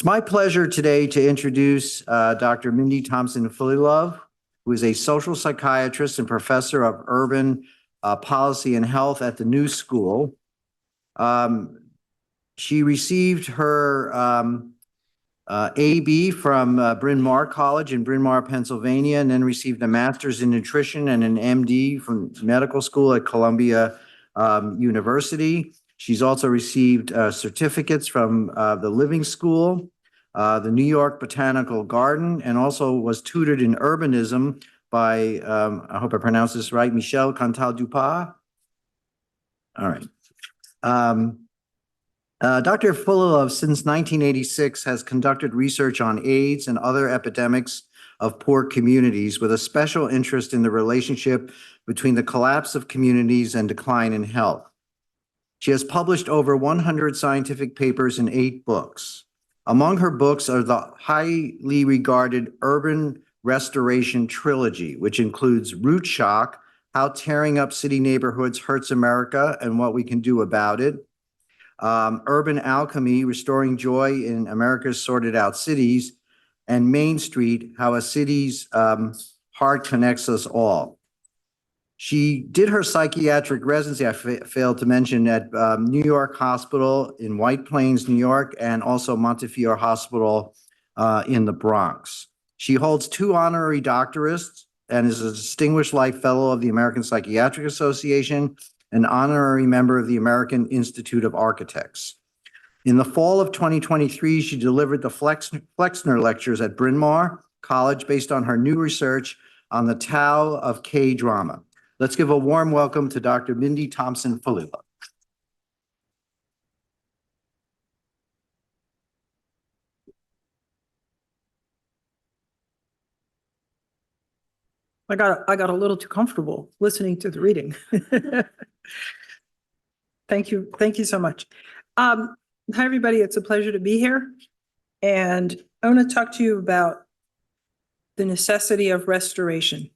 It's my pleasure today to introduce Dr. Mindy Thompson-Fullilove, who is a social psychiatrist and professor of urban policy and health at the New School. She received her AB from Bryn Mawr College in Bryn Mawr, Pennsylvania, and then received a master's in nutrition and an MD from medical school at Columbia University. She's also received certificates from the Living School, the New York Botanical Garden, and also was tutored in urbanism by, I hope I pronounced this right, Michel Cantal-Dupas. All right. Dr. Fullilove, since 1986, has conducted research on AIDS and other epidemics of poor communities, with a special interest in the relationship between the collapse of communities and decline in health. She has published over 100 scientific papers in 8 books. Among her books are the highly regarded Urban Restoration Trilogy, which includes Root Shock, How Tearing Up City Neighborhoods Hurts America and What We Can Do About It, Urban Alchemy, Restoring Joy in America's Sorted Out Cities, and Main Street, How a City's Heart Connects Us All. She did her psychiatric residency, I failed to mention, at New York Hospital in White Plains, New York, and also Montefiore Hospital in the Bronx. She holds 2 honorary doctorates and is a Distinguished Life Fellow of the American Psychiatric Association, an honorary member of the American Institute of Architects. In the fall of 2023, she delivered the Flexner Lectures at Bryn Mawr College based on her new research on the Tao of K-drama. Let's give a warm welcome to Dr. Mindy Thompson-Fullilove. I got a little too comfortable listening to the reading. Thank you so much. Hi everybody, it's a pleasure to be here. And I want to talk to you about the necessity of restoration.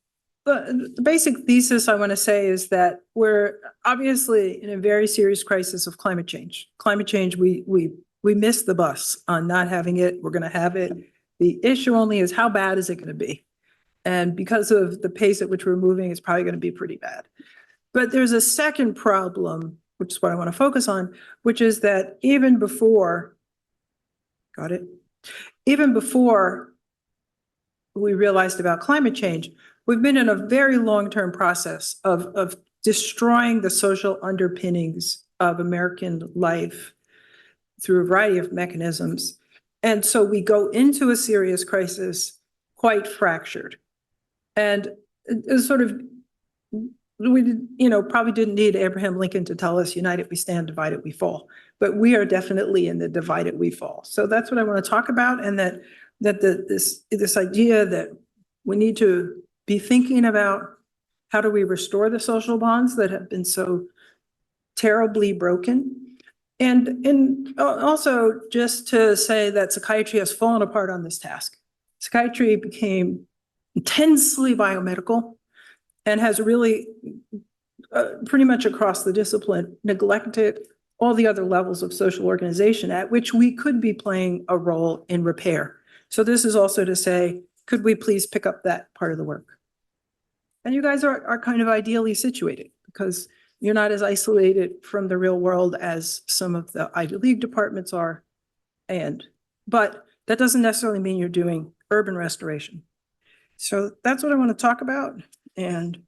The basic thesis I want to say is that we're obviously in a very serious crisis of climate change. Climate change, we missed the bus on not having it. We're going to have it. The issue only is how bad is it going to be? And because of the pace at which we're moving, it's probably going to be pretty bad. But there's a second problem, which is what I want to focus on, which is that even before we realized about climate change, we've been in a very long-term process of destroying the social underpinnings of American life through a variety of mechanisms. And so we go into a serious crisis quite fractured. And it's sort of, we probably didn't need Abraham Lincoln to tell us, united we stand, divided we fall. But we are definitely in the divided we fall. So that's what I want to talk about, and this idea that we need to be thinking about how do we restore the social bonds that have been so terribly broken. And also just to say that psychiatry has fallen apart on this task. Psychiatry became intensely biomedical and has really pretty much across the discipline neglected all the other levels of social organization at which we could be playing a role in repair. So this is also to say, could we please pick up that part of the work? And you guys are kind of ideally situated because you're not as isolated from the real world as some of the Ivy League departments are. But that doesn't necessarily mean you're doing urban restoration. So that's what I want to talk about. And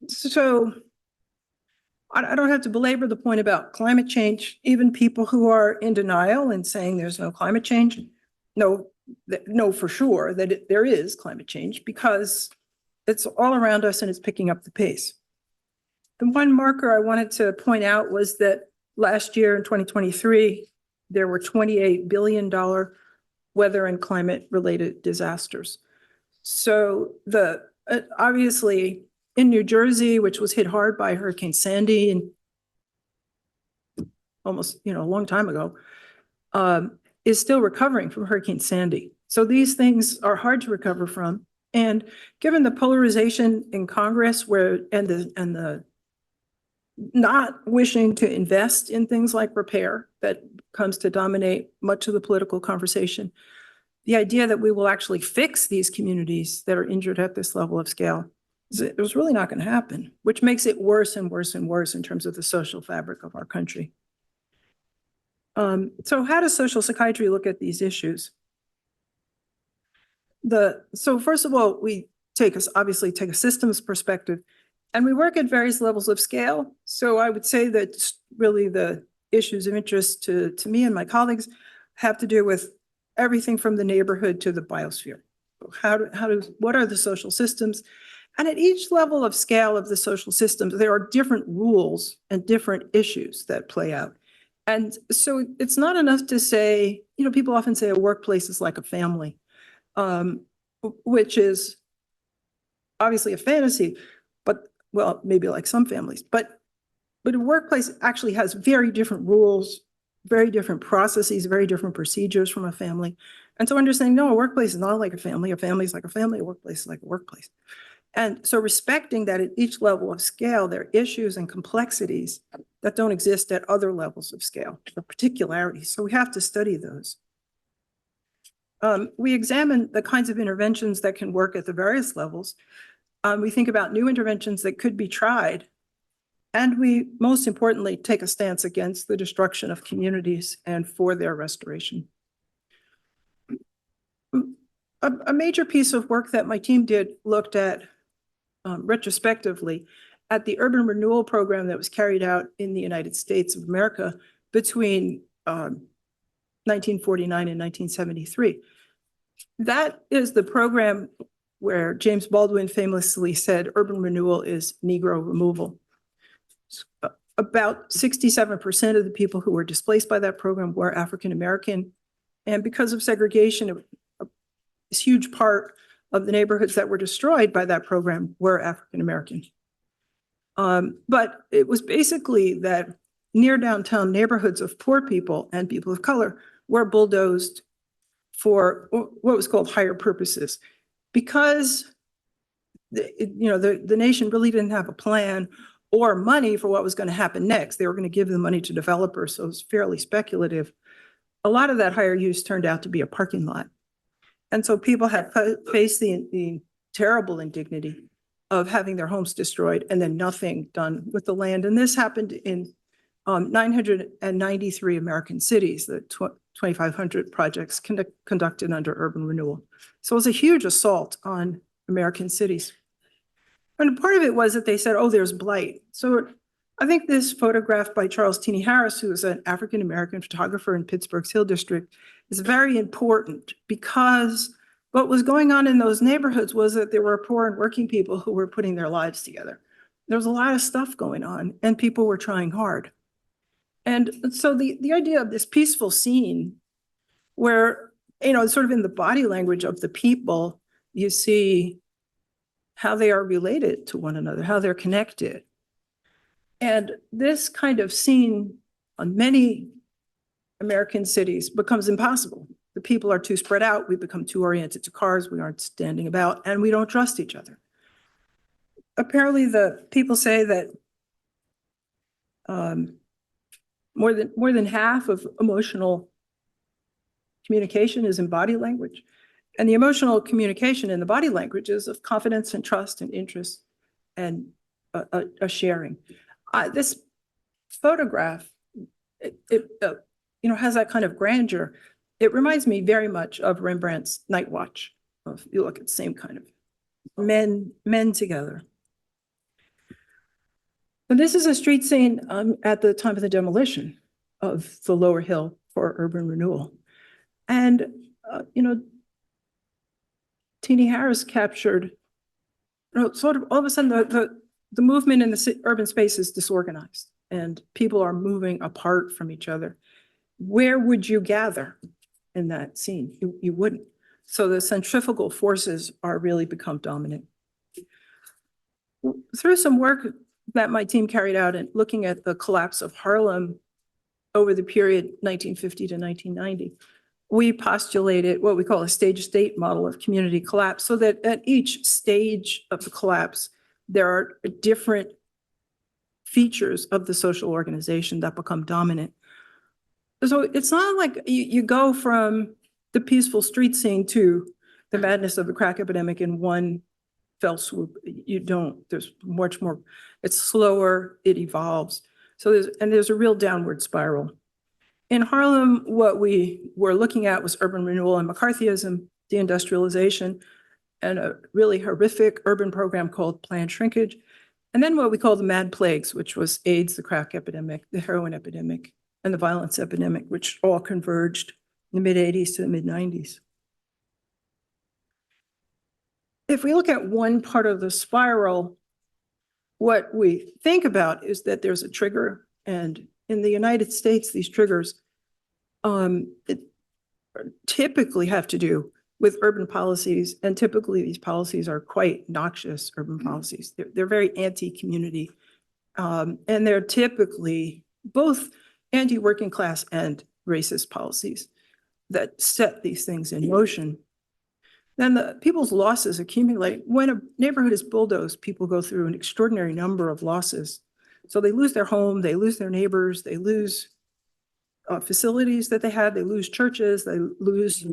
so I don't have to belabor the point about climate change. Even people who are in denial and saying there's no climate change, know for sure that there is climate change because it's all around us and it's picking up the pace. The one marker I wanted to point out was that last year in 2023, there were $28 billion weather and climate related disasters. So obviously in New Jersey, which was hit hard by Hurricane Sandy and almost, a long time ago, is still recovering from Hurricane Sandy. So these things are hard to recover from. And given the polarization in Congress and the not wishing to invest in things like repair that comes to dominate much of the political conversation. The idea that we will actually fix these communities that are injured at this level of scale, it was really not going to happen, which makes it worse and worse and worse in terms of the social fabric of our country. So how does social psychiatry look at these issues? So first of all, we obviously take a systems perspective, and we work at various levels of scale. So I would say that really the issues of interest to me and my colleagues have to do with everything from the neighborhood to the biosphere. What are the social systems? And at each level of scale of the social systems, there are different rules and different issues that play out. And so it's not enough to say, people often say a workplace is like a family, which is obviously a fantasy, but well, maybe like some families, but a workplace actually has very different rules, very different processes, very different procedures from a family. And so understanding, no, a workplace is not like a family is like a family, a workplace is like a workplace. And so respecting that at each level of scale, there are issues and complexities that don't exist at other levels of scale, the particularities. So we have to study those. We examine the kinds of interventions that can work at the various levels. We think about new interventions that could be tried. And we, most importantly, take a stance against the destruction of communities and for their restoration. A major piece of work that my team did looked at retrospectively at the urban renewal program that was carried out in the United States of America between 1949 and 1973. That is the program where James Baldwin famously said urban renewal is Negro removal. About 67% of the people who were displaced by that program were African American. And because of segregation, a huge part of the neighborhoods that were destroyed by that program were African American. But it was basically that near downtown neighborhoods of poor people and people of color were bulldozed for what was called higher purposes. Because the nation really didn't have a plan or money for what was going to happen next. They were going to give the money to developers, so it was fairly speculative. A lot of that higher use turned out to be a parking lot. And so people had faced the terrible indignity of having their homes destroyed and then nothing done with the land. And this happened in 993 American cities, the 2,500 projects conducted under urban renewal. So it was a huge assault on American cities. And part of it was that they said, oh, there's blight. So I think this photograph by Charles Tini Harris, who is an African-American photographer in Pittsburgh's Hill District, is very important because what was going on in those neighborhoods was that there were poor and working people who were putting their lives together. There was a lot of stuff going on and people were trying hard. And so the idea of this peaceful scene where, sort of in the body language of the people, you see how they are related to one another, how they're connected. And this kind of scene on many American cities becomes impossible. The people are too spread out. We become too oriented to cars. We aren't standing about, and we don't trust each other. Apparently, the people say that more than half of emotional communication is in body language. And the emotional communication in the body language is of confidence and trust and interest and a sharing. This photograph, it has that kind of grandeur. It reminds me very much of Rembrandt's Night Watch. If you look at the same kind of men together. And this is a street scene at the time of the demolition of the lower hill for urban renewal. And, Tini Harris captured, sort of all of a sudden the movement in the urban space is disorganized and people are moving apart from each other. Where would you gather in that scene? You wouldn't. So the centrifugal forces are really become dominant. Through some work that my team carried out in looking at the collapse of Harlem over the period 1950 to 1990, we postulated what we call a stage state model of community collapse, so that at each stage of the collapse, there are different features of the social organization that become dominant. So it's not like you go from the peaceful street scene to the madness of the crack epidemic in one fell swoop. You don't. There's much more. It's slower. It evolves. So there's a real downward spiral. In Harlem, what we were looking at was urban renewal and McCarthyism, deindustrialization, and a really horrific urban program called planned shrinkage. And then what we call the mad plagues, which was AIDS, the crack epidemic, the heroin epidemic, and the violence epidemic, which all converged in the mid-'80s to the mid-'90s. If we look at one part of the spiral, what we think about is that there's a trigger, and in the United States, these triggers typically have to do with urban policies, and typically these policies are quite noxious urban policies. They're very anti-community, and they're typically both anti-working class and racist policies that set these things in motion. Then the people's losses accumulate. When a neighborhood is bulldozed, people go through an extraordinary number of losses. So they lose their home, they lose their neighbors, they lose facilities that they had, they lose churches, they lose,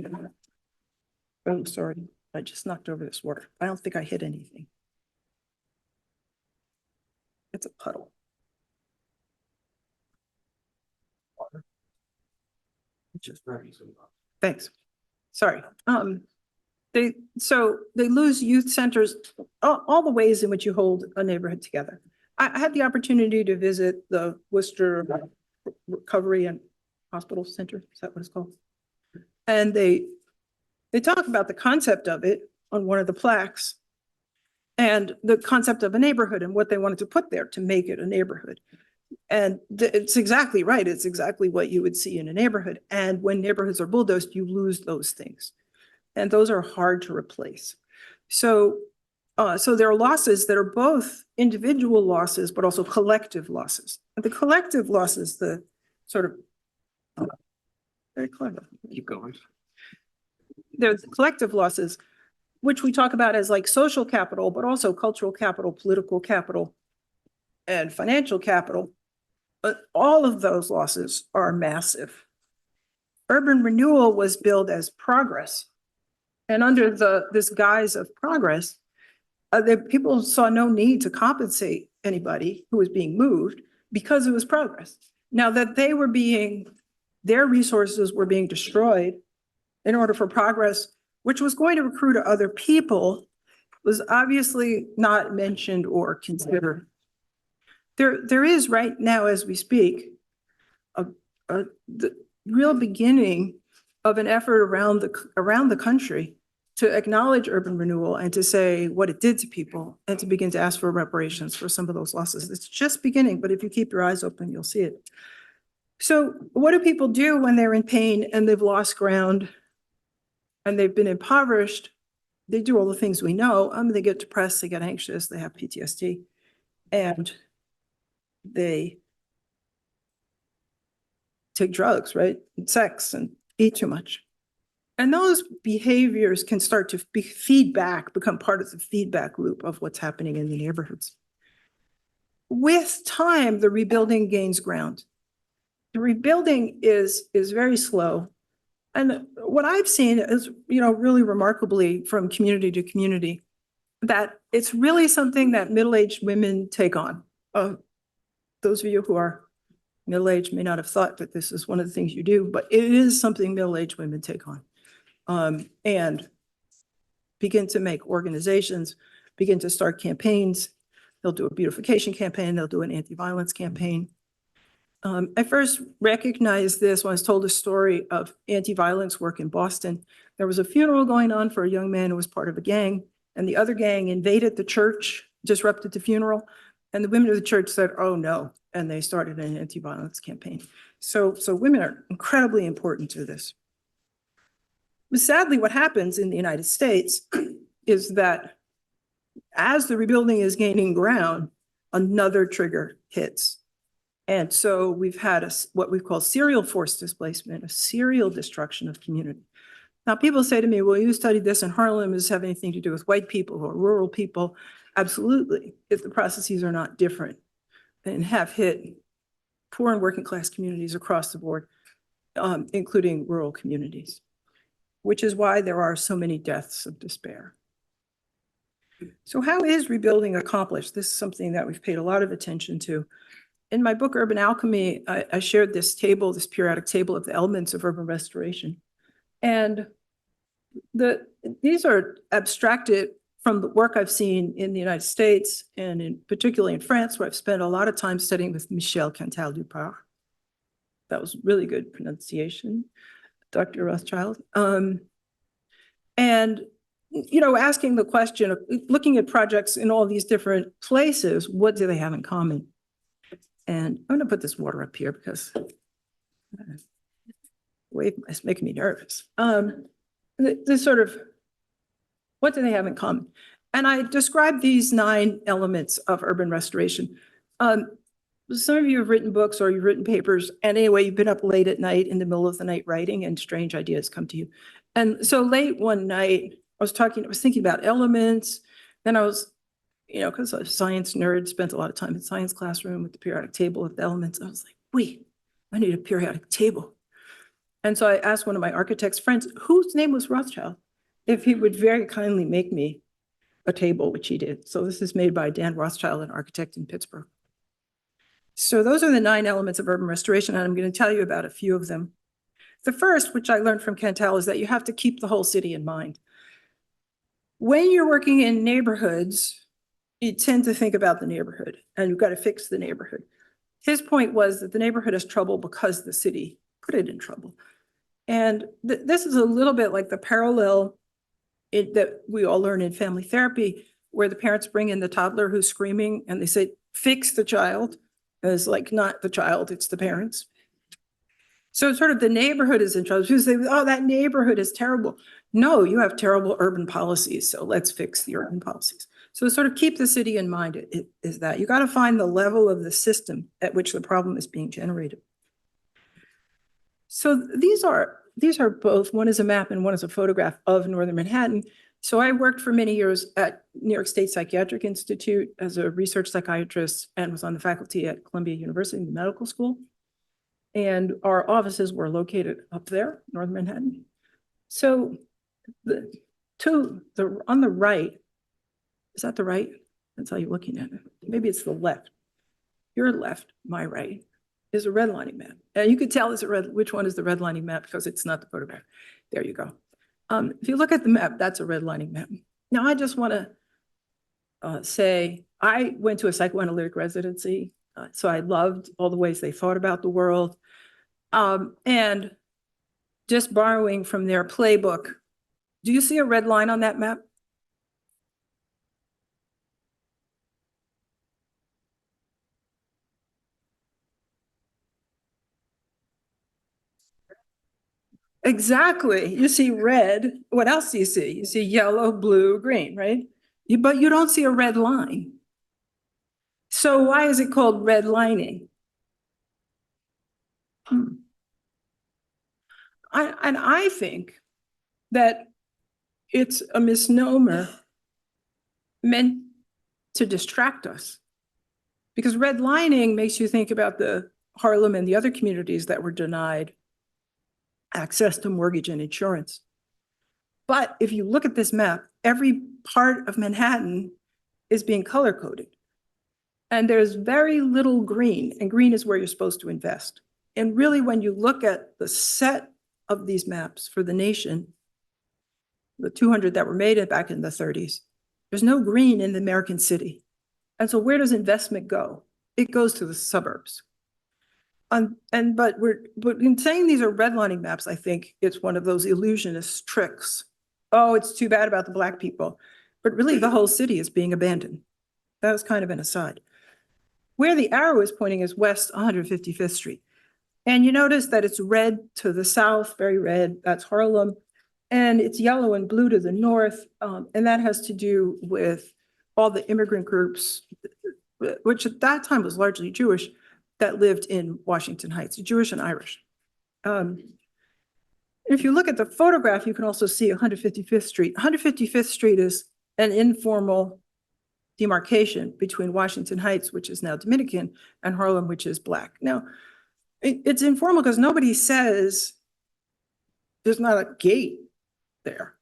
oh, sorry, I just knocked over this water. I don't think I hit anything. It's a puddle. Thanks. Sorry. They lose youth centers, all the ways in which you hold a neighborhood together. I had the opportunity to visit the Worcester Recovery and Hospital Center. Is that what it's called? And they talk about the concept of it on one of the plaques, and the concept of a neighborhood and what they wanted to put there to make it a neighborhood. And it's exactly right. It's exactly what you would see in a neighborhood. And when neighborhoods are bulldozed, you lose those things. And those are hard to replace. So there are losses that are both individual losses, but also collective losses. And the collective losses, the sort of, very clever. Keep going. There's collective losses, which we talk about as like social capital, but also cultural capital, political capital, and financial capital. But all of those losses are massive. Urban renewal was billed as progress. And under this guise of progress, the people saw no need to compensate anybody who was being moved because it was progress. Now that their resources were being destroyed in order for progress, which was going to accrue to other people, was obviously not mentioned or considered. There is right now, as we speak, the real beginning of an effort around the country to acknowledge urban renewal and to say what it did to people and to begin to ask for reparations for some of those losses. It's just beginning, but if you keep your eyes open, you'll see it. So what do people do when they're in pain and they've lost ground and they've been impoverished? They do all the things we know. They get depressed, they get anxious, they have PTSD, and they take drugs, right? And sex and eat too much. And those behaviors can start to become part of the feedback loop of what's happening in the neighborhoods. With time, the rebuilding gains ground. The rebuilding is very slow. And what I've seen is, really remarkably from community to community, that it's really something that middle-aged women take on. Those of you who are middle-aged may not have thought that this is one of the things you do, but it is something middle-aged women take on. And begin to make organizations, begin to start campaigns. They'll do a beautification campaign, they'll do an anti-violence campaign. I first recognized this when I was told a story of anti-violence work in Boston. There was a funeral going on for a young man who was part of a gang, and the other gang invaded the church, disrupted the funeral, and the women of the church said, "Oh no," and they started an anti-violence campaign. So women are incredibly important to this. But sadly, what happens in the United States is that as the rebuilding is gaining ground, another trigger hits. And so we've had what we call serial forced displacement, a serial destruction of community. Now, people say to me, well, you studied this in Harlem. Does this have anything to do with white people or rural people? Absolutely, if the processes are not different. and have hit poor and working class communities across the board, including rural communities, which is why there are so many deaths of despair. So how is rebuilding accomplished? This is something that we've paid a lot of attention to. In my book, Urban Alchemy, I shared this table, this periodic table of the elements of urban restoration. And these are abstracted from the work I've seen in the United States and particularly in France, where I've spent a lot of time studying with Michel Cantal-Dupart. That was really good pronunciation, Dr. Rothschild. And, you know, asking the question of looking at projects in all these different places, what do they have in common? And I'm gonna put this water up here because it's making me nervous. The sort of, what do they have in common? And I described these 9 elements of urban restoration. Some of you have written books or you've written papers, and anyway, you've been up late at night in the middle of the night writing and strange ideas come to you. And so late one night, I was thinking about elements. Then I was, you know, because I was a science nerd, spent a lot of time in science classroom with the periodic table of the elements. I was like, wait, I need a periodic table. And so I asked one of my architect's friends, whose name was Rothschild, if he would very kindly make me a table, which he did. So this is made by Dan Rothschild, an architect in Pittsburgh. So those are the 9 elements of urban restoration, and I'm going to tell you about a few of them. The first, which I learned from Cantal, is that you have to keep the whole city in mind. When you're working in neighborhoods, you tend to think about the neighborhood, and you've got to fix the neighborhood. His point was that the neighborhood has trouble because the city put it in trouble. And this is a little bit like the parallel that we all learn in family therapy, where the parents bring in the toddler who's screaming and they say, fix the child. And it's like, not the child, it's the parents. So sort of the neighborhood is in trouble. People say, oh, that neighborhood is terrible. No, you have terrible urban policies, so let's fix the urban policies. So sort of keep the city in mind is that you got to find the level of the system at which the problem is being generated. So these are both, one is a map and one is a photograph of Northern Manhattan. So I worked for many years at New York State Psychiatric Institute as a research psychiatrist and was on the faculty at Columbia University in the medical school. And our offices were located up there, Northern Manhattan. So on the right, is that the right? That's how you're looking at it. Maybe it's the left. Your left, my right, is a redlining map. And you could tell which one is the redlining map because it's not the photograph. There you go. If you look at the map, that's a redlining map. Now, I just want to say, I went to a psychoanalytic residency, so I loved all the ways they thought about the world. And just borrowing from their playbook, do you see a red line on that map? Exactly. You see red. What else do you see? You see yellow, blue, green, right? But you don't see a red line. So why is it called redlining? I think that it's a misnomer meant to distract us, because redlining makes you think about the Harlem and the other communities that were denied access to mortgage and insurance. But if you look at this map, every part of Manhattan is being color coded. And there's very little green, and green is where you're supposed to invest. And really, when you look at the set of these maps for the nation, the 200 that were made back in the 30s, there's no green in the American city. And so where does investment go? It goes to the suburbs. But in saying these are redlining maps, I think it's one of those illusionist tricks. Oh, it's too bad about the Black people. But really, the whole city is being abandoned. That was kind of an aside. Where the arrow is pointing is West 155th Street. And you notice that it's red to the south, very red, that's Harlem. And it's yellow and blue to the north. And that has to do with all the immigrant groups, which at that time was largely Jewish, that lived in Washington Heights, Jewish and Irish. If you look at the photograph, you can also see 155th Street. 155th Street is an informal demarcation between Washington Heights, which is now Dominican, and Harlem, which is Black. Now, it's informal because nobody says there's not a gate there.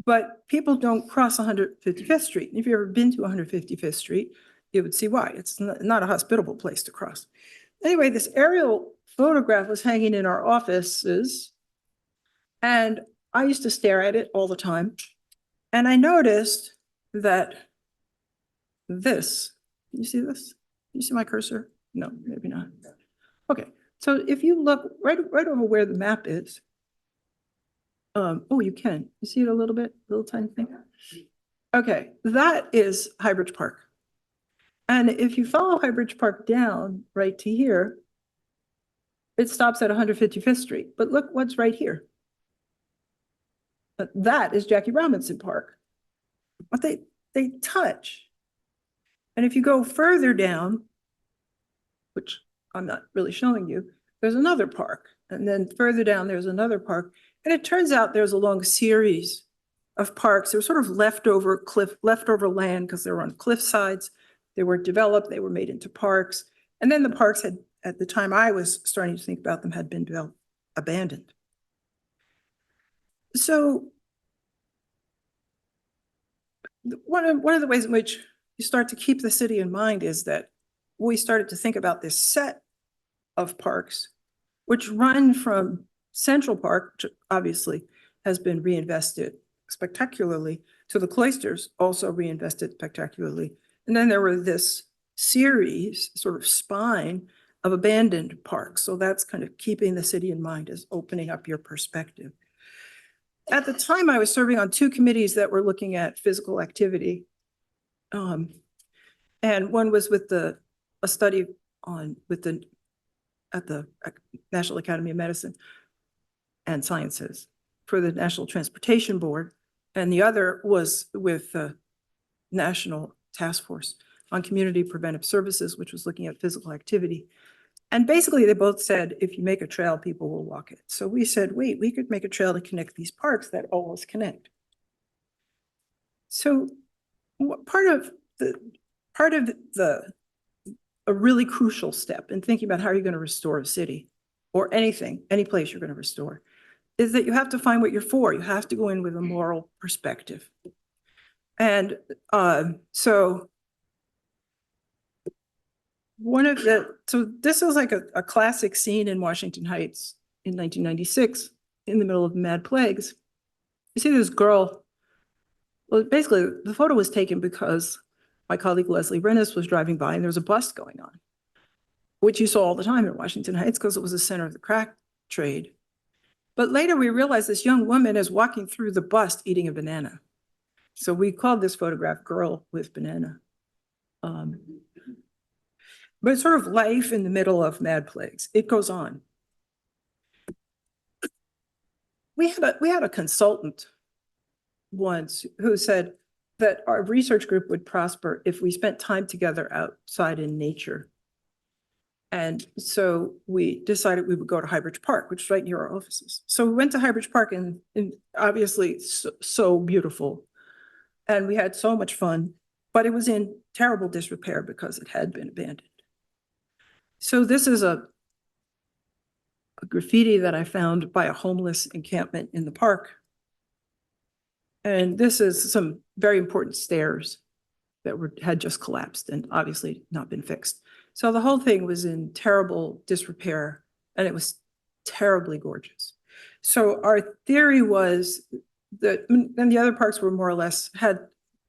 But people don't cross 155th Street. If you've ever been to 155th Street, you would see why. It's not a hospitable place to cross. Anyway, this aerial photograph was hanging in our offices, and I used to stare at it all the time. And I noticed that this, can you see this? Can you see my cursor? No, maybe not. Okay, so if you look right over where the map is, oh, you can. You see it a little bit, little tiny thing? Okay, that is Highbridge Park. And if you follow Highbridge Park down right to here, it stops at 155th Street. But look what's right here. That is Jackie Robinson Park. But they touch. And if you go further down, which I'm not really showing you, there's another park. And then further down, there's another park. And it turns out there's a long series of parks. They were sort of leftover land because they were on cliff sides. They weren't developed. They were made into parks. And then the parks had, at the time I was starting to think about them, had been abandoned. So one of the ways in which you start to keep the city in mind is that we started to think about this set of parks, which run from Central Park, which obviously has been reinvested spectacularly, to the Cloisters, also reinvested spectacularly. And then there were this series, sort of spine of abandoned parks. So that's kind of keeping the city in mind as opening up your perspective. At the time, I was serving on two committees that were looking at physical activity. And one was with a study at the National Academy of Medicine and Sciences for the National Transportation Board. And the other was with the National Task Force on Community Preventive Services, which was looking at physical activity. And basically they both said, if you make a trail, people will walk it. So we said, wait, we could make a trail to connect these parks that always connect. So part of a really crucial step in thinking about how you're going to restore a city or anything, any place you're going to restore, is that you have to find what you're for. You have to go in with a moral perspective. And so this is like a classic scene in Washington Heights in 1996, in the middle of Mad Plagues. You see this girl. Well, basically, the photo was taken because my colleague Leslie Rennis was driving by and there was a bust going on, which you saw all the time in Washington Heights because it was the center of the crack trade. But later we realized this young woman is walking through the bust eating a banana. So we called this photograph Girl with Banana. But it's sort of life in the middle of Mad Plagues. It goes on. We had a consultant once who said that our research group would prosper if we spent time together outside in nature. And so we decided we would go to Highbridge Park, which is right near our offices. So we went to Highbridge Park and obviously so beautiful. And we had so much fun, but it was in terrible disrepair because it had been abandoned. So this is a graffiti that I found by a homeless encampment in the park. And this is some very important stairs that had just collapsed and obviously not been fixed. So the whole thing was in terrible disrepair and it was terribly gorgeous. So our theory was that, and the other parks were more or less had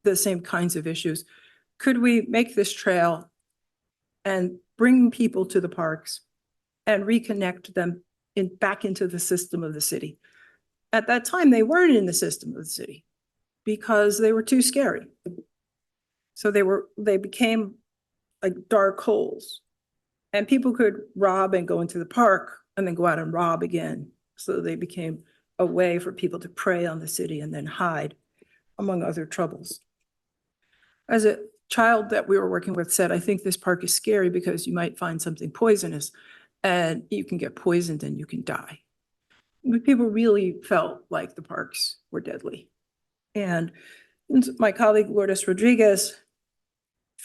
the same kinds of issues. Could we make this trail and bring people to the parks and reconnect them back into the system of the city? At that time, they weren't in the system of the city because they were too scary. So they became like dark holes, and people could rob and go into the park and then go out and rob again. So they became a way for people to prey on the city and then hide, among other troubles. As a child that we were working with said, I think this park is scary because you might find something poisonous and you can get poisoned and you can die. But people really felt like the parks were deadly. And my colleague Lourdes Rodriguez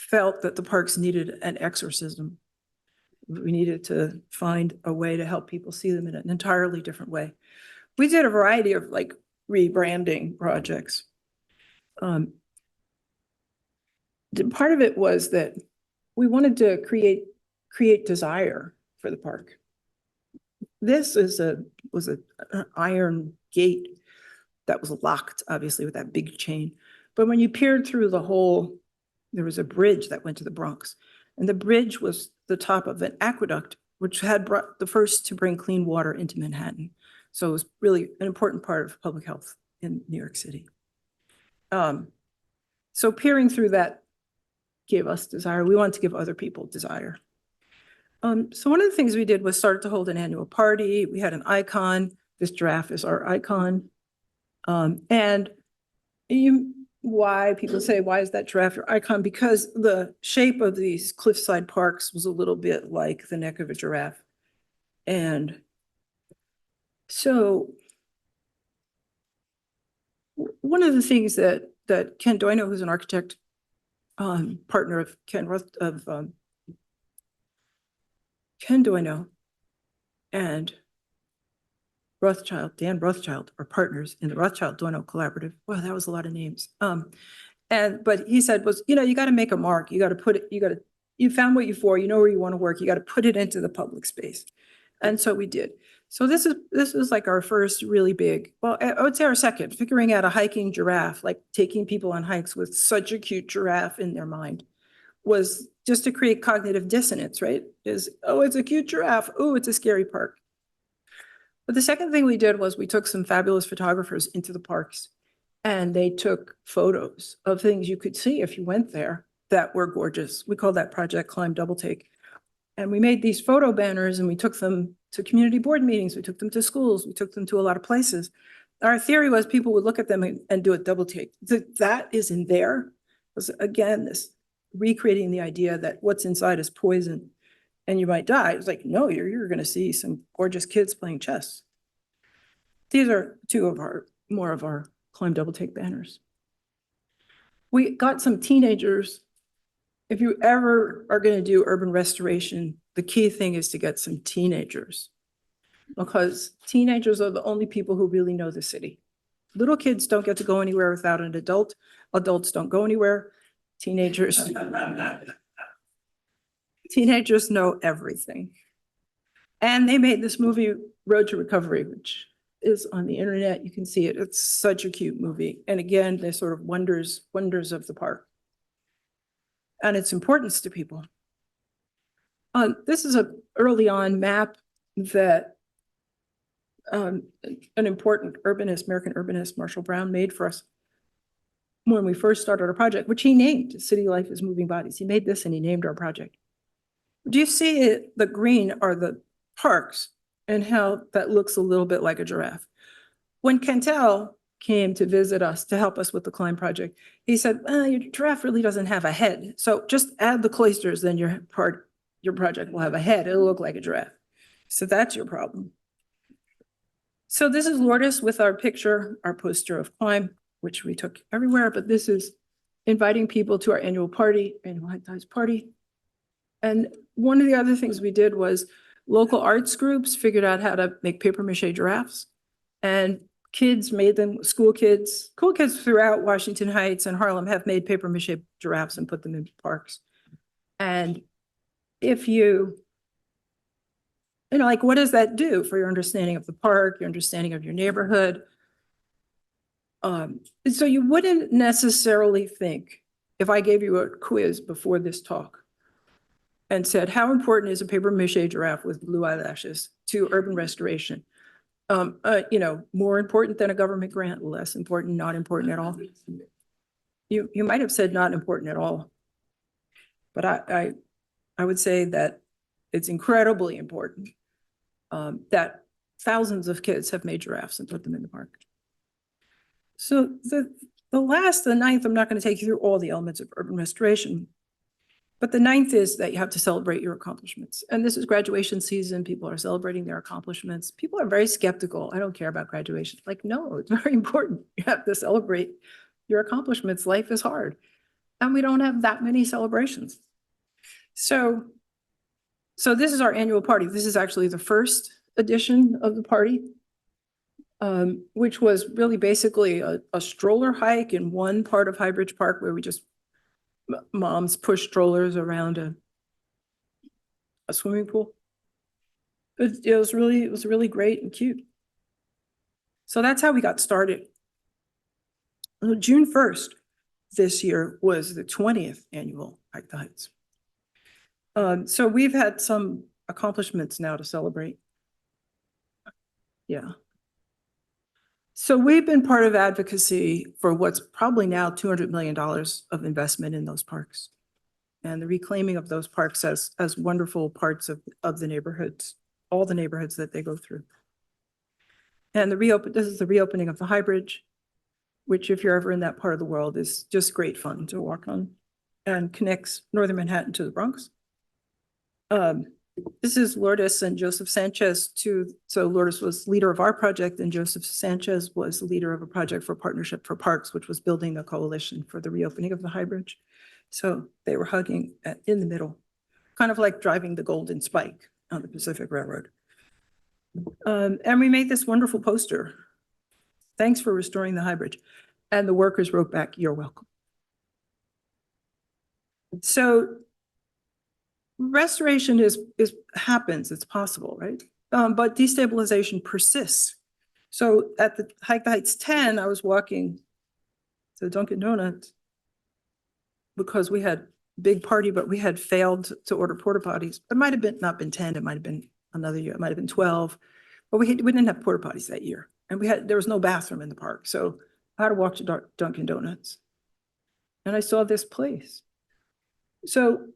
felt that the parks needed an exorcism. We needed to find a way to help people see them in an entirely different way. We did a variety of like rebranding projects. Part of it was that we wanted to create desire for the park. This was an iron gate that was locked, obviously, with that big chain. But when you peered through the hole, there was a bridge that went to the Bronx. And the bridge was the top of an aqueduct, which had brought the first to bring clean water into Manhattan. So it was really an important part of public health in New York City. So peering through that gave us desire. We wanted to give other people desire. So one of the things we did was start to hold an annual party. We had an icon. This giraffe is our icon. And why people say, why is that giraffe your icon? Because the shape of these cliffside parks was a little bit like the neck of a giraffe. And so one of the things that Ken Doino, who's an architect, partner of Ken Doino and Dan Rothschild are partners in the Rothschild-Doino Collaborative. Wow, that was a lot of names. But he said was, you got to make a mark. You got to put it, you found what you for, you know where you want to work. You got to put it into the public space. And so we did. So this is like our first really big, well, I would say our second, figuring out a hiking giraffe, like taking people on hikes with such a cute giraffe in their mind, was just to create cognitive dissonance, right? Oh, it's a cute giraffe. Oh, it's a scary park. But the second thing we did was we took some fabulous photographers into the parks, and they took photos of things you could see if you went there that were gorgeous. We called that project Climb Double Take. And we made these photo banners, and we took them to community board meetings. We took them to schools. We took them to a lot of places. Our theory was people would look at them and do a double take. That isn't there. Because again, this recreating the idea that what's inside is poison and you might die. It's like, no, you're going to see some gorgeous kids playing chess. These are two of more of our Climb Double Take banners. We got some teenagers. If you ever are going to do urban restoration, the key thing is to get some teenagers, because teenagers are the only people who really know the city. Little kids don't get to go anywhere without an adult. Adults don't go anywhere. Teenagers know everything. And they made this movie, Road to Recovery, which is on the internet. You can see it. It's such a cute movie. And again, they're sort of wonders of the park and its importance to people. This is an early on map that an important urbanist, American urbanist, Marshall Brown, made for us when we first started our project, which he named City Life is Moving Bodies. He made this and he named our project. Do you see it? The green are the parks and how that looks a little bit like a giraffe. When Cantel came to visit us to help us with the Climb project, he said, your giraffe really doesn't have a head. So just add the cloisters, then your project will have a head. It'll look like a giraffe. So that's your problem. So this is Lourdes with our picture, our poster of Climb, which we took everywhere, but this is inviting people to our annual annualized party. And one of the other things we did was local arts groups figured out how to make paper mache giraffes, and kids made them. Cool kids throughout Washington Heights and Harlem have made paper mache giraffes and put them in parks. And if like, what does that do for your understanding of the park, your understanding of your neighborhood? So you wouldn't necessarily think, if I gave you a quiz before this talk and said, how important is a paper mache giraffe with blue eyelashes to urban restoration? More important than a government grant, less important, not important at all. You might have said not important at all, but I would say that it's incredibly important that thousands of kids have made giraffes and put them in the park. So the ninth, I'm not going to take you through all the elements of urban restoration, but the ninth is that you have to celebrate your accomplishments. And this is graduation season. People are celebrating their accomplishments. People are very skeptical. I don't care about graduation. Like, no, it's very important. You have to celebrate your accomplishments. Life is hard. and we don't have that many celebrations. So this is our annual party. This is actually the first edition of the party, which was really basically a stroller hike in one part of Highbridge Park where we just, moms push strollers around a swimming pool. But it was really great and cute. So that's how we got started. June 1st this year was the 20th annual Hike the Heights. So we've had some accomplishments now to celebrate. Yeah. So we've been part of advocacy for what's probably now $200 million of investment in those parks and the reclaiming of those parks as wonderful parts of the neighborhoods, all the neighborhoods that they go through. And this is the reopening of the High Bridge, which if you're ever in that part of the world is just great fun to walk on and connects Northern Manhattan to the Bronx. This is Lourdes and Joseph Sanchez so Lourdes was leader of our project and Joseph Sanchez was leader of a project for Partnership for Parks, which was building a coalition for the reopening of the High Bridge. So they were hugging in the middle, kind of like driving the Golden Spike on the Pacific Railroad. And we made this wonderful poster. Thanks for restoring the High Bridge. And the workers wrote back, "You're welcome." So restoration happens, it's possible, right? But destabilization persists. So at the Hike the Heights 10, I was walking to Dunkin' Donuts because we had a big party, but we had failed to order porta potties. It might have not been 10, it might have been another year, it might have been 12, but we didn't have porta potties that year. And there was no bathroom in the park. So I had to walk to Dunkin' Donuts. And I saw this place. So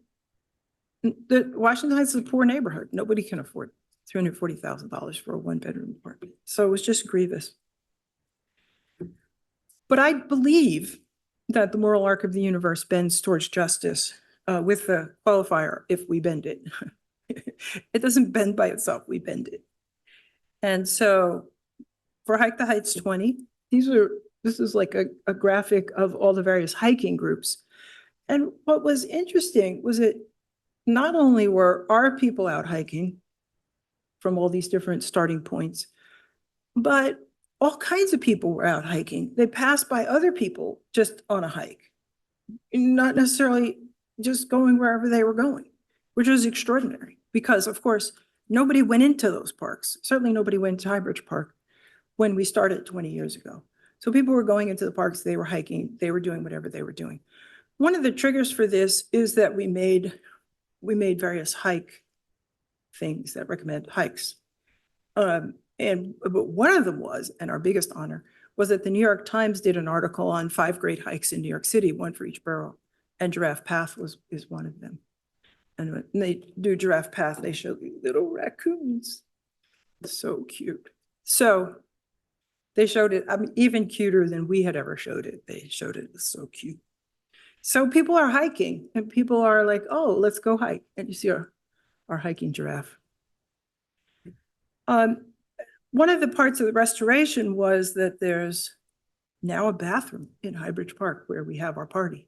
the Washington Heights is a poor neighborhood. Nobody can afford $340,000 for a one-bedroom apartment. So it was just grievous. But I believe that the moral arc of the universe bends towards justice with the qualifier, if we bend it. It doesn't bend by itself, we bend it. And so for Hike the Heights 20, this is like a graphic of all the various hiking groups. And what was interesting was that not only were our people out hiking from all these different starting points, but all kinds of people were out hiking. They passed by other people just on a hike, not necessarily just going wherever they were going, which was extraordinary because, of course, nobody went into those parks. Certainly nobody went to Highbridge Park when we started 20 years ago. So people were going into the parks, they were hiking, they were doing whatever they were doing. One of the triggers for this is that we made various hike things that recommend hikes. But one of them was, and our biggest honor, was that the New York Times did an article on 5 great hikes in New York City, one for each borough, and Giraffe Path is one of them. And when they do Giraffe Path, they show little raccoons. So cute. So they showed it, I mean, even cuter than we had ever showed it. They showed it, was so cute. So people are hiking and people are like, oh, let's go hike. And you see our hiking giraffe. One of the parts of the restoration was that there's now a bathroom in Highbridge Park where we have our party.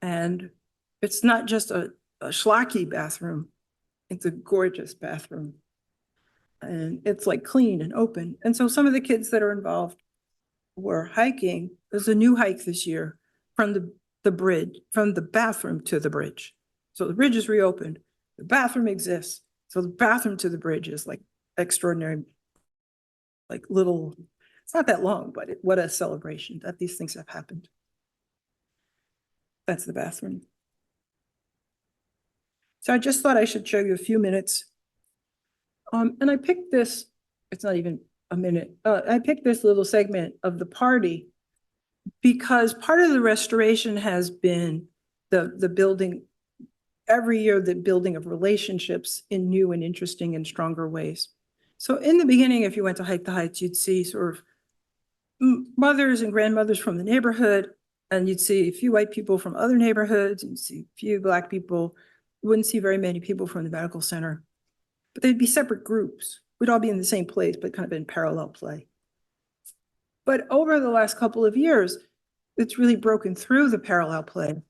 And it's not just a schlocky bathroom, it's a gorgeous bathroom. And it's like clean and open. And so some of the kids that are involved were hiking. There's a new hike this year from the bridge, from the bathroom to the bridge. So the bridge is reopened, the bathroom exists. So the bathroom to the bridge is like extraordinary, like little, it's not that long, but what a celebration that these things have happened. That's the bathroom. So I just thought I should show you a few minutes. And I picked this, it's not even a minute. I picked this little segment of the party because part of the restoration has been the building, every year, the building of relationships in new and interesting and stronger ways. So in the beginning, if you went to Hike the Heights, you'd see sort of mothers and grandmothers from the neighborhood, and you'd see a few white people from other neighborhoods, and see a few Black people. You wouldn't see very many people from the medical center, but they'd be separate groups. We'd all be in the same place, but kind of in parallel play. But over the last couple of years, it's really broken through the parallel play.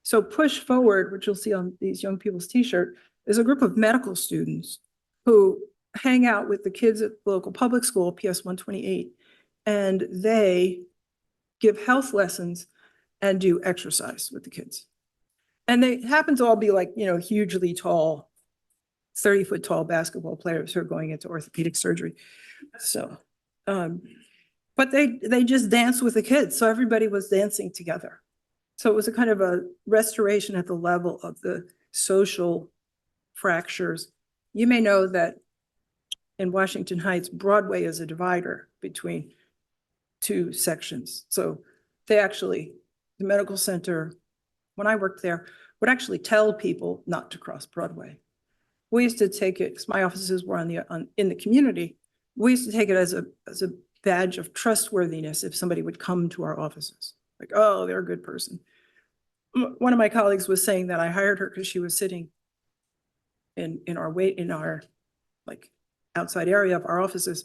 So Push Forward, which you'll see on these young people's t-shirt, is a group of medical students who hang out with the kids at the local public school, PS 128, and they give health lessons and do exercise with the kids. And they happen to all be like, you know, hugely tall, 30-foot tall basketball players who are going into orthopedic surgery. So, but they just dance with the kids. So everybody was dancing together. So it was a kind of a restoration at the level of the social fractures. You may know that in Washington Heights, Broadway is a divider between two sections. So they actually, the medical center, when I worked there, would actually tell people not to cross Broadway. We used to take it, because my offices were in the community, we used to take it as a badge of trustworthiness if somebody would come to our offices. Like, oh, they're a good person. One of my colleagues was saying that I hired her because she was sitting in our like outside area of our offices.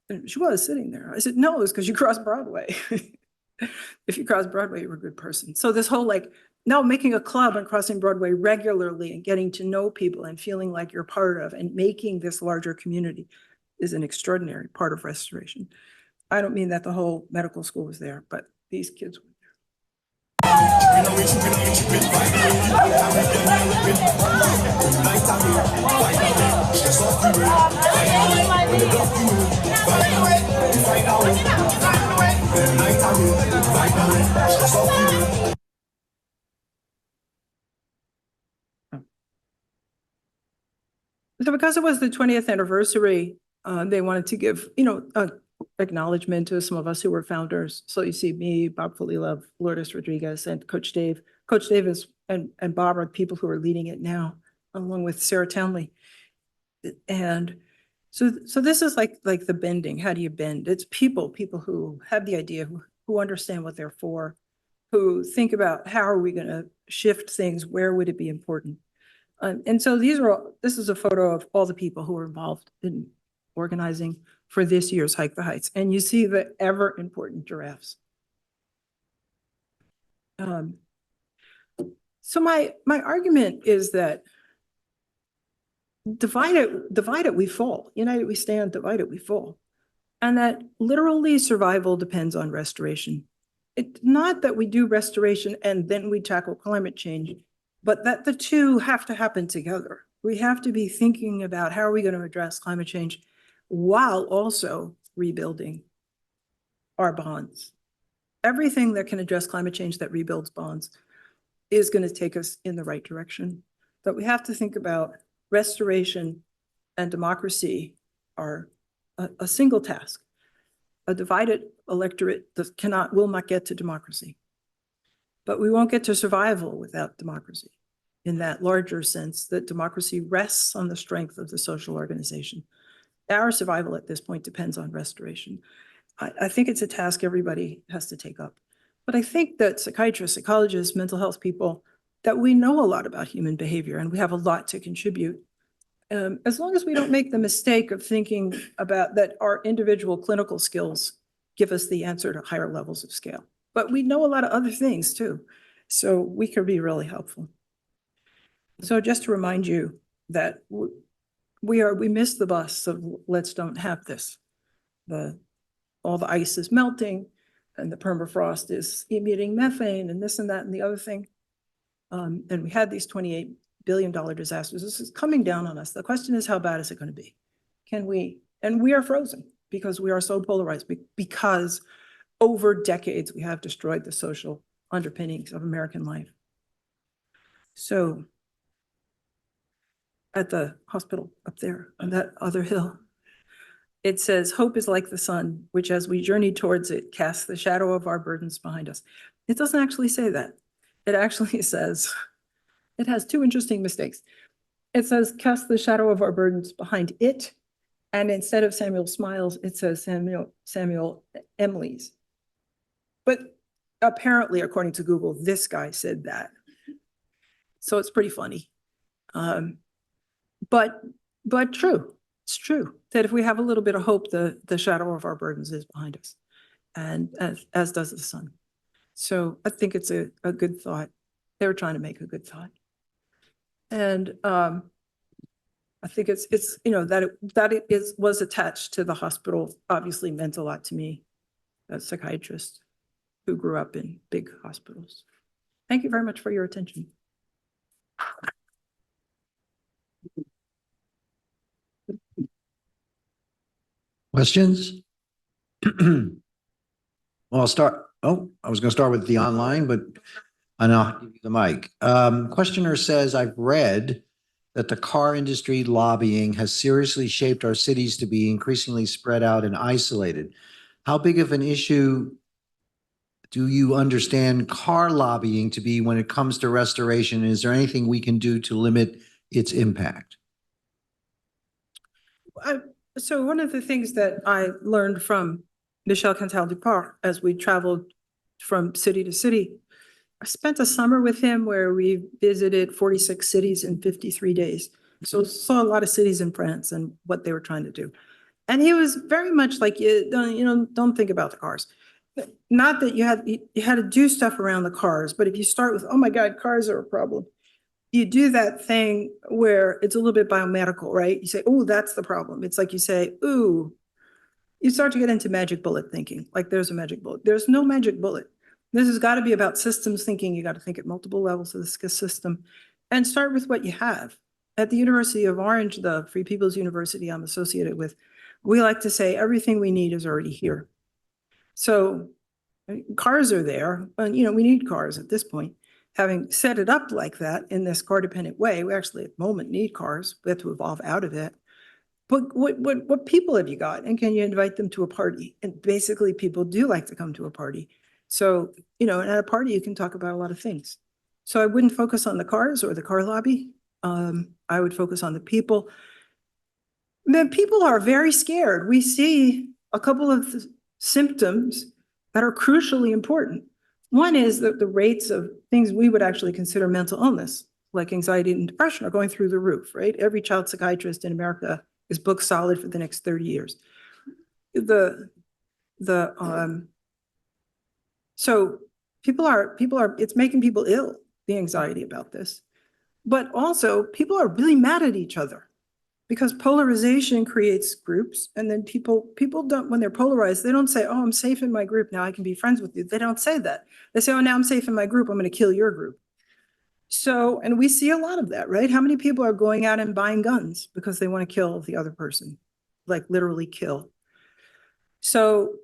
And she was sitting there. I said, no, it's because you crossed Broadway. If you cross Broadway, you're a good person. So this whole like, now making a club and crossing Broadway regularly and getting to know people and feeling like you're part of and making this larger community is an extraordinary part of restoration. I don't mean that the whole medical school was there, but these kids were So because it was the 20th anniversary, they wanted to give, you know, acknowledgement to some of us who were founders. So you see me, Bob Fullilove, Lourdes Rodriguez, and Coach Dave. Coach Dave and Bob are the people who are leading it now, along with Sarah Townley. And so this is like the bending. How do you bend? It's people who have the idea, who understand what they're for, who think about how are we going to shift things, where would it be important? And so this is a photo of all the people who were involved in organizing for this year's Hike the Heights. And you see the ever important giraffes. So my argument is that divided we fall, united we stand, divided we fall. And that literally survival depends on restoration. It's not that we do restoration and then we tackle climate change, but that the two have to happen together. We have to be thinking about how are we going to address climate change while also rebuilding our bonds. Everything that can address climate change that rebuilds bonds is going to take us in the right direction. But we have to think about restoration and democracy are a single task. A divided electorate will not get to democracy. But we won't get to survival without democracy, in that larger sense that democracy rests on the strength of the social organization. Our survival at this point depends on restoration. I think it's a task everybody has to take up. But I think that psychiatrists, psychologists, mental health people, that we know a lot about human behavior and we have a lot to contribute. As long as we don't make the mistake of thinking about that our individual clinical skills give us the answer to higher levels of scale. But we know a lot of other things too. So we could be really helpful. So just to remind you that we missed the bus of let's don't have this. All the ice is melting and the permafrost is emitting methane and this and that and the other thing. And we had these $28 billion disasters. This is coming down on us. The question is, how bad is it going to be? Can we, and we are frozen because we are so polarized, because over decades we have destroyed the social underpinnings of American life. So at the hospital up there on that other hill, it says, hope is like the sun, which as we journey towards it, casts the shadow of our burdens behind us. It doesn't actually say that. It actually says, it has two interesting mistakes. It says, cast the shadow of our burdens behind it. And instead of Samuel Smiles, it says Samuel Emily's. But apparently, according to Google, this guy said that. So it's pretty funny. But true. It's true that if we have a little bit of hope, the shadow of our burdens is behind us, and as does the sun. So I think it's a good thought. They were trying to make a good thought. And I think it's was attached to the hospital obviously meant a lot to me as a psychiatrist who grew up in big hospitals. Thank you very much for your attention. Questions? Well, I was going to start with the online, but I know I'll give you the mic. Questioner says, I've read that the car industry lobbying has seriously shaped our cities to be increasingly spread out and isolated. How big of an issue do you understand car lobbying to be when it comes to restoration? Is there anything we can do to limit its impact? So one of the things that I learned from Michel Cantal-Dupart as we traveled from city to city, I spent a summer with him where we visited 46 cities in 53 days. So saw a lot of cities in France and what they were trying to do. And he was very much like, don't think about the cars. Not that you had to do stuff around the cars, but if you start with, oh my God, cars are a problem. You do that thing where it's a little bit biomedical, right? You say, oh, that's the problem. It's like you say, ooh, you start to get into magic bullet thinking, like there's a magic bullet. There's no magic bullet. This has got to be about systems thinking. You got to think at multiple levels of the system and start with what you have. At the University of Orange, the Free People's University I'm associated with, we like to say everything we need is already here. So cars are there, and we need cars at this point. Having set it up like that in this car-dependent way, we actually at the moment need cars. We have to evolve out of it. But what people have you got? And can you invite them to a party? And basically people do like to come to a party. So, and at a party, you can talk about a lot of things. So I wouldn't focus on the cars or the car lobby. I would focus on the people. Then people are very scared. We see a couple of symptoms that are crucially important. One is that the rates of things we would actually consider mental illness, like anxiety and depression, are going through the roof, right? Every child psychiatrist in America is booked solid for the next 30 years. So people are, it's making people ill, the anxiety about this. But also people are really mad at each other because polarization creates groups. And then people don't, when they're polarized, they don't say, oh, I'm safe in my group, now I can be friends with you. They don't say that. They say, oh, now I'm safe in my group, I'm going to kill your group. So, and we see a lot of that, right? How many people are going out and buying guns because they want to kill the other person, like literally kill? So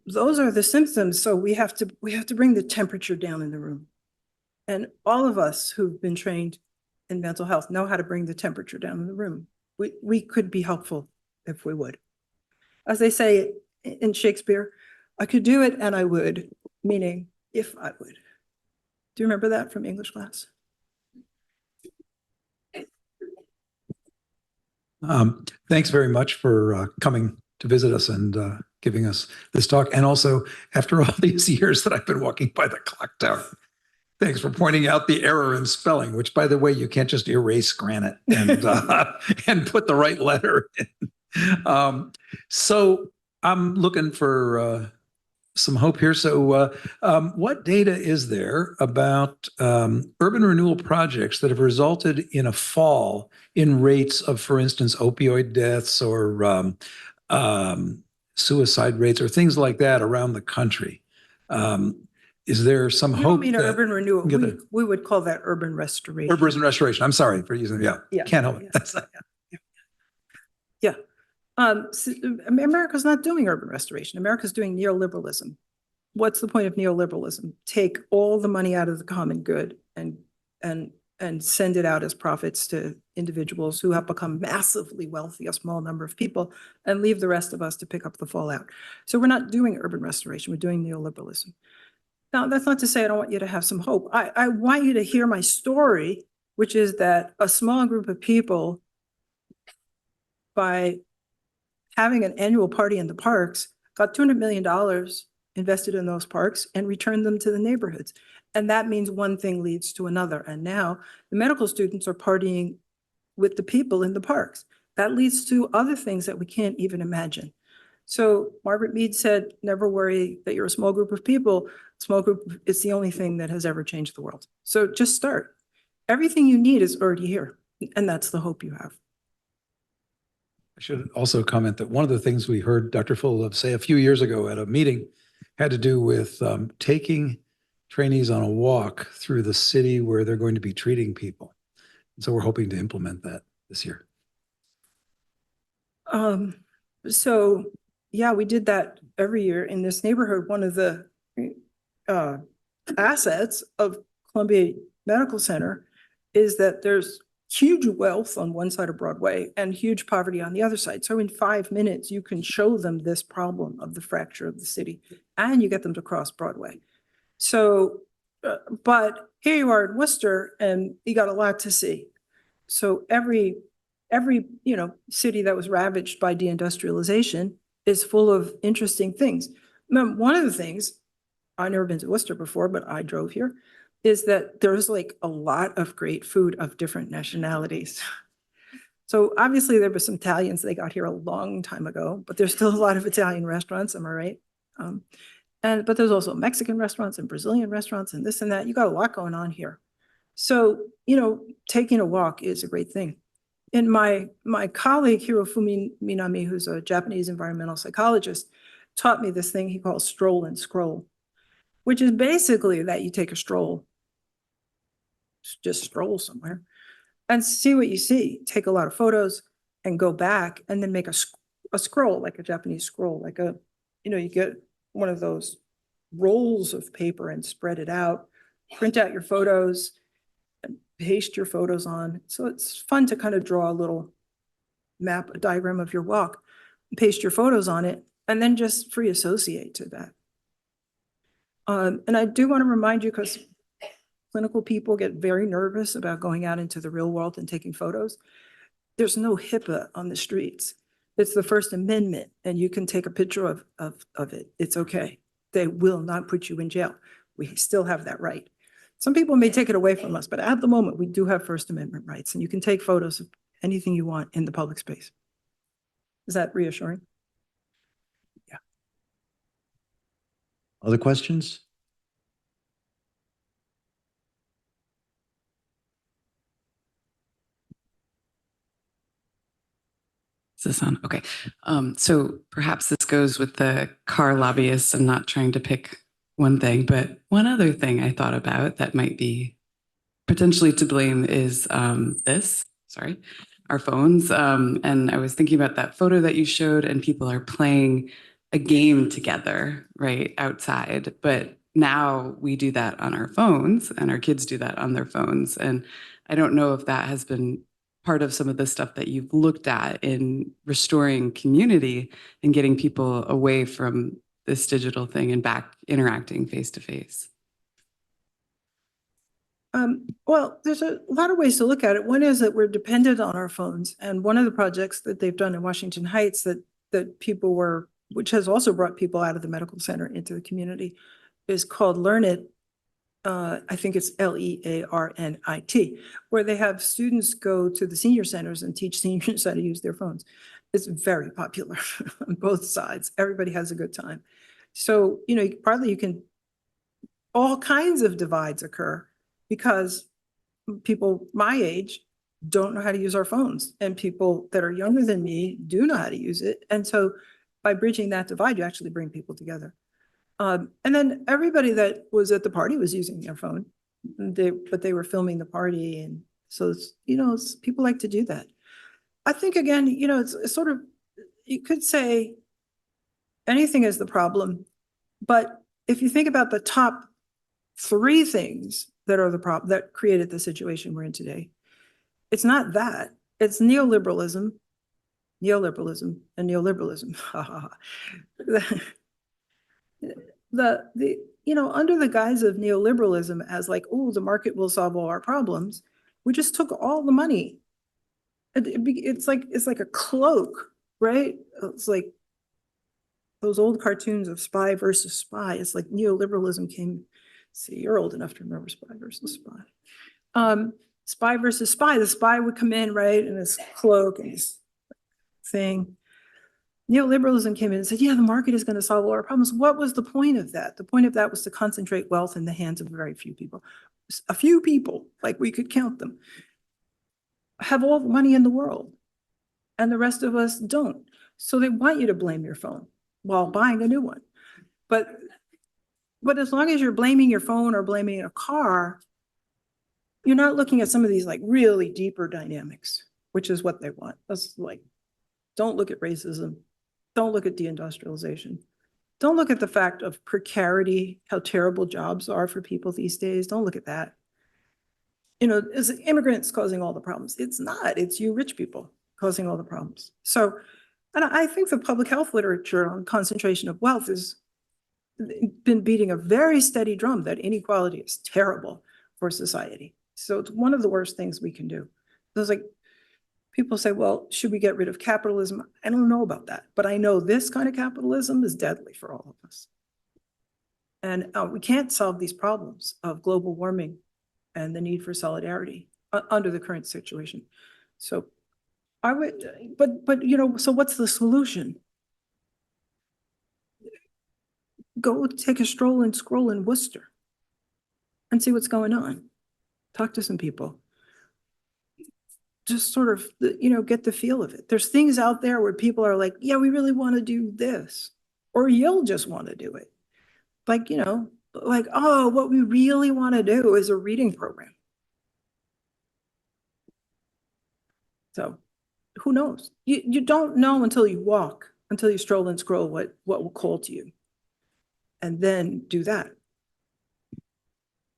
those are the symptoms. So we have to bring the temperature down in the room. And all of us who've been trained in mental health know how to bring the temperature down in the room. We could be helpful if we would. As they say in Shakespeare, I could do it and I would, meaning if I would. Do you remember that from English class? Thanks very much for coming to visit us and giving us this talk. And also, after all these years that I've been walking by the clock tower, thanks for pointing out the error in spelling, which, by the way, you can't just erase granite and and put the right letter in. So I'm looking for some hope here. So what data is there about urban renewal projects that have resulted in a fall in rates of, for instance, opioid deaths or suicide rates or things like that around the country? Is there some hope? You don't mean urban renewal. We would call that urban restoration. Urban restoration. I'm sorry for using, can't help it. Yeah. So America's not doing urban restoration. America's doing neoliberalism. What's the point of neoliberalism? Take all the money out of the common good and send it out as profits to individuals who have become massively wealthy, a small number of people, and leave the rest of us to pick up the fallout. So we're not doing urban restoration. We're doing neoliberalism. Now, that's not to say I don't want you to have some hope. I want you to hear my story, which is that a small group of people, by having an annual party in the parks, got $200 million invested in those parks and returned them to the neighborhoods. And that means one thing leads to another. And now the medical students are partying with the people in the parks. That leads to other things that we can't even imagine. So Margaret Mead said, never worry that you're a small group of people. Small group is the only thing that has ever changed the world. So just start. Everything you need is already here. And that's the hope you have. I should also comment that one of the things we heard Dr. Fullilove say a few years ago at a meeting had to do with taking trainees on a walk through the city where they're going to be treating people. And so we're hoping to implement that this year. So yeah, we did that every year in this neighborhood. One of the assets of Columbia Medical Center is that there's huge wealth on one side of Broadway and huge poverty on the other side. So in 5 minutes, you can show them this problem of the fracture of the city and you get them to cross Broadway. So, but here you are in Worcester and you got a lot to see. So every city that was ravaged by deindustrialization is full of interesting things. Now, one of the things, I've never been to Worcester before, but I drove here, is that there's like a lot of great food of different nationalities. So obviously there were some Italians, they got here a long time ago, but there's still a lot of Italian restaurants, am I right? But there's also Mexican restaurants and Brazilian restaurants and this and that. You got a lot going on here. So, taking a walk is a great thing. And my colleague, Hirofumi Minami, who's a Japanese environmental psychologist, taught me this thing he calls stroll and scroll, which is basically that you take a stroll, just stroll somewhere and see what you see, take a lot of photos and go back and then make a scroll, like a Japanese scroll, like you get one of those rolls of paper and spread it out, print out your photos, and paste your photos on. So it's fun to kind of draw a little map, a diagram of your walk, paste your photos on it, and then just free associate to that. And I do want to remind you, because clinical people get very nervous about going out into the real world and taking photos. There's no HIPAA on the streets. It's the First Amendment, and you can take a picture of it. It's okay. They will not put you in jail. We still have that right. Some people may take it away from us, but at the moment, we do have First Amendment rights, and you can take photos of anything you want in the public space. Is that reassuring? Yeah. Other questions? Is this on? Okay. So perhaps this goes with the car lobbyists and not trying to pick one thing, but one other thing I thought about that might be potentially to blame is our phones. And I was thinking about that photo that you showed, and people are playing a game together, right, outside. But now we do that on our phones, and our kids do that on their phones. And I don't know if that has been part of some of the stuff that you've looked at in restoring community and getting people away from this digital thing and back interacting face to face. Well, there's a lot of ways to look at it. One is that we're dependent on our phones. And one of the projects that they've done in Washington Heights that people were, which has also brought people out of the medical center into the community, is called Learn It. I think it's LEARNIT, where they have students go to the senior centers and teach seniors how to use their phones. It's very popular on both sides. Everybody has a good time. So, partly all kinds of divides occur because people my age don't know how to use our phones, and people that are younger than me do know how to use it. And so by bridging that divide, you actually bring people together. And then everybody that was at the party was using their phone, but they were filming the party. And so, people like to do that. I think, again, it's sort of, you could say anything is the problem, but if you think about the top 3 things that are the problem that created the situation we're in today, it's not that. It's neoliberalism, and neoliberalism. Under the guise of neoliberalism as like, oh, the market will solve all our problems, we just took all the money. It's like a cloak, right? It's like those old cartoons of Spy versus Spy. It's like neoliberalism came. See, you're old enough to remember Spy versus Spy. Spy versus Spy. The spy would come in, right, in his cloak and his thing. Neoliberalism came in and said, yeah, the market is going to solve all our problems. What was the point of that? The point of that was to concentrate wealth in the hands of very few people. A few people, like we could count them, have all the money in the world, and the rest of us don't. So they want you to blame your phone while buying a new one. But as long as you're blaming your phone or blaming a car, you're not looking at some of these like really deeper dynamics, which is what they want. That's like, don't look at racism. Don't look at deindustrialization. Don't look at the fact of precarity, how terrible jobs are for people these days. Don't look at that. You know, is immigrants causing all the problems? It's not. It's you rich people causing all the problems. So, and I think the public health literature on concentration of wealth has been beating a very steady drum that inequality is terrible for society. So it's one of the worst things we can do. There's like, people say, well, should we get rid of capitalism? I don't know about that, but I know this kind of capitalism is deadly for all of us. And we can't solve these problems of global warming and the need for solidarity under the current situation. So I would, but you know, so what's the solution? Go take a stroll and scroll in Worcester and see what's going on. Talk to some people. Just sort of, you know, get the feel of it. There's things out there where people are like, yeah, we really want to do this, or you'll just want to do it. Like, you know, like, oh, what we really want to do is a reading program. So who knows? You don't know until you walk, until you stroll and scroll what will call to you. And then do that.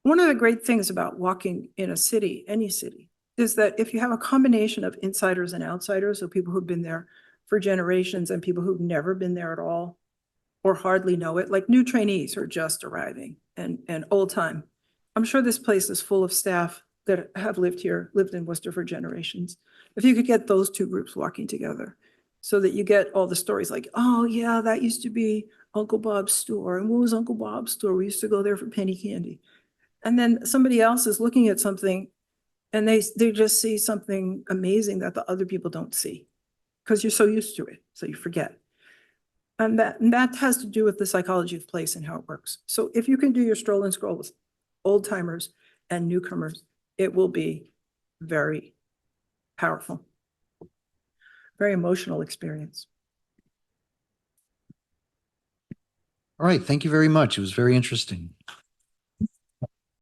One of the great things about walking in a city, any city, is that if you have a combination of insiders and outsiders, so people who've been there for generations and people who've never been there at all or hardly know it, like new trainees who are just arriving and old time. I'm sure this place is full of staff that have lived in Worcester for generations. If you could get those two groups walking together so that you get all the stories like, oh yeah, that used to be Uncle Bob's store. And what was Uncle Bob's store? We used to go there for penny candy. And then somebody else is looking at something and they just see something amazing that the other people don't see because you're so used to it, so you forget. And that has to do with the psychology of place and how it works. So if you can do your stroll and scroll with old timers and newcomers, it will be very powerful, very emotional experience. All right, thank you very much. It was very interesting.